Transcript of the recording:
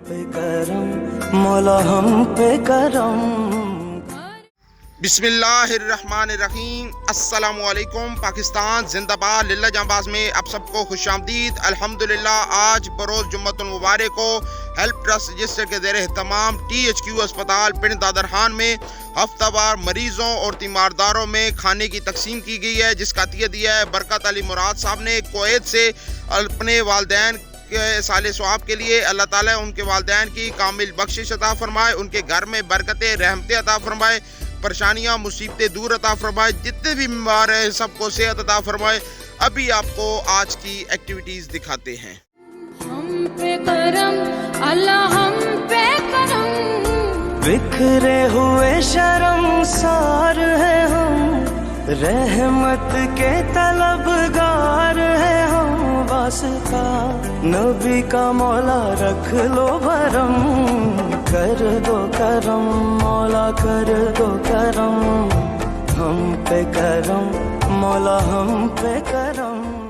پہ کرم مولا ہم پہ کرم. بسم اللہ الرحمن الرحیم. السلام علیکم پاکستان زندہ باد. للہ جانباز میں آپ سب کو خوش آمدید. الحمداللہ آج بروز جمعۃ المبارک کو ہیلپ ٹرسٹ رجسٹرڈ کے زیر اہتمام THQ ہسپتال پنڈدادن میں ہفتہ وار مریضوں اور تیمار داروں میں کھانے کی تقسیم کی گئی ہے، جس کا عطیہ دیا ہے برکت مراد صاحب نے کویت سے اپنے والدین کے ایصال ثواب کے لیے. اللہ تعالی ان کے والدین کی کامل بخشش عطا فرمائے، ان کے گھر میں برکتیں رحمتیں عطا فرمائے، پریشانیاں مصیبتیں دور عطا فرمائے، جتنے بھی بیمار ہیں سب کو صحت عطا فرمائے. ابھی آپ کو آج کی ایکٹیویٹیز دکھاتے ہیں. ہم پہ کرم اللہ ہم پہ کرم، بکھرے ہوئے شرمسار ہیں ہم، رحمت کے طلبگار ہیں ہم. واسطہ نبی کا مولا رکھ لو بھرم، کر دو کرم مولا کر دو کرم، ہم پہ کرم مولا ہم پہ کرم.